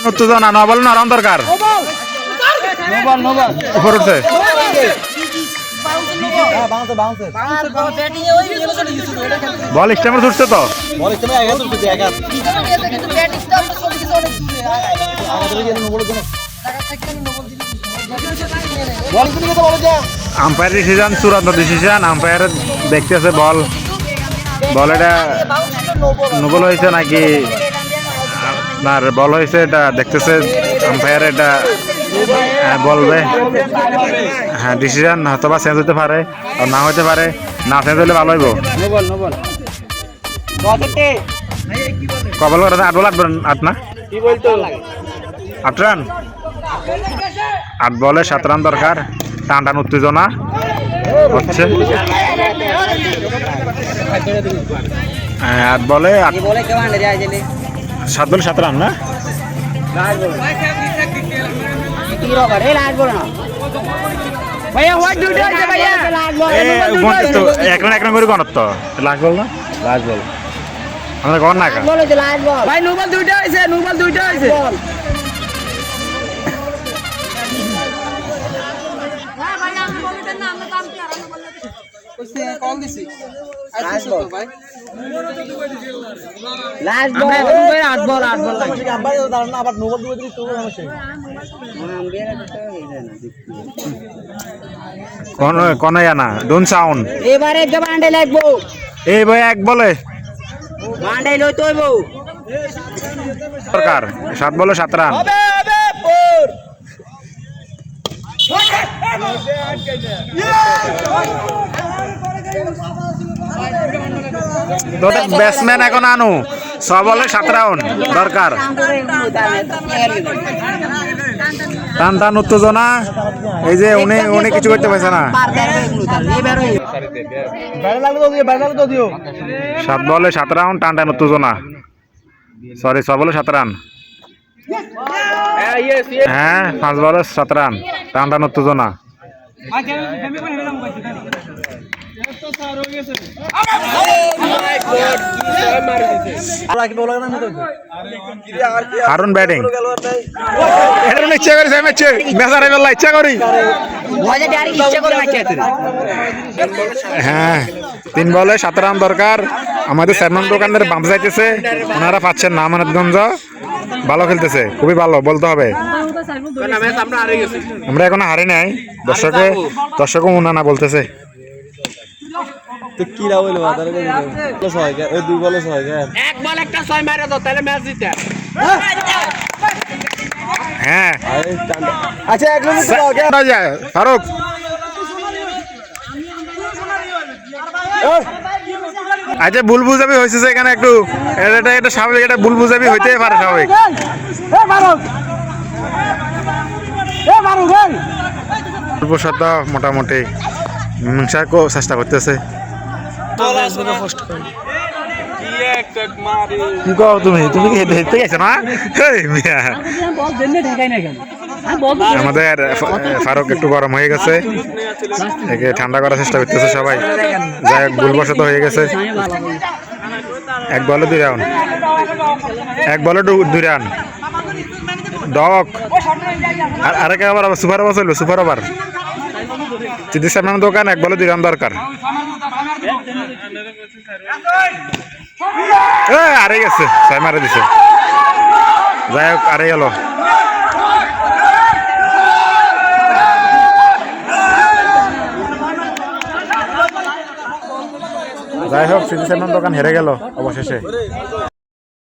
উত্তেজনা নবল নরম দরকার উপর উঠছে বল স্টেমে ছুটছে তো আম্পায়ার ডিসিশন চূড়ান্ত ডিসিশন আম্পায়ার দেখতেছে বল বল এটা নোবল হয়েছে নাকি আপনার বল হয়েছে এটা দেখতেছে আম্পায়ার এটা বলবে হ্যাঁ ডিসিশন হয়তো বা চেঞ্জ হতে পারে আর না হতে পারে না চেঞ্জ হলে ভালো হইব কবল করে 8 বল 8 না 8 রান 8 বলে 7 রান দরকার টান টান উত্তেজনা হচ্ছে 8 বলে 7 বলে 7 রান না এক রান করে গণত তো লাস্ট বল না লাস্ট বল আমরা গণ না ভাই নুবল দুইটা হয়েছে কোন না ডোন্ট সাউন্ড এবারে বান্ডে লাগবো এই ভাই এক বলে বান্ডে লইতে হইব সরকার 7 বলে 7 রান ব্যাটসম্যান এখন আনু 6 বলে 7 রান দরকার টান টান উত্তেজনা এই যে উনি কিছু করতে পারছে না 7 বলে 7 রান টান টান উত্তেজনা সরি 6 বলে 7 রান হ্যাঁ 5 বলে 7 রান টান টান উত্তেজনা হারুন ব্যাটিং ইচ্ছা করি ইচ্ছা করি হ্যাঁ 3 বলে 7 রান দরকার আমাদের চেয়ারম্যান দোকানদার বাম যাইতেছে ওনারা পাচ্ছেন না আমানতগঞ্জ ভালো খেলতেছে খুবই ভালো বলতে হবে আমরা এখন হারি নাই দর্শকে উনানা বলতেছে হ্যাঁ ফারুক আচ্ছা ভুল বুঝাবি হয়েছে এখানে একটু এটা স্বাভাবিক এটা ভুল বুঝাবি হইতে পারে স্বাভাবিক মোটামুটি মীমাংসাকে চেষ্টা করতেছে কি কও তুমি কি দেখতে গেছো না আমাদের ফারুক একটু গরম হয়ে গেছে একে ঠান্ডা করার চেষ্টা করতেছে সবাই যাই হোক ভুলবশত হয়ে গেছে 1 বলে 2 রান 1 বলে 2 রান ডক আর আরেক আবার সুপার ওভার চলবে সুপার ওভার চিঠি সামনের দোকান 1 বলে 2 রান দরকার আরে গেছে 6 মারে দিছে যাই হোক আরে গেল যাই হোক চিঠি সামনের দোকান হেরে গেল অবশেষে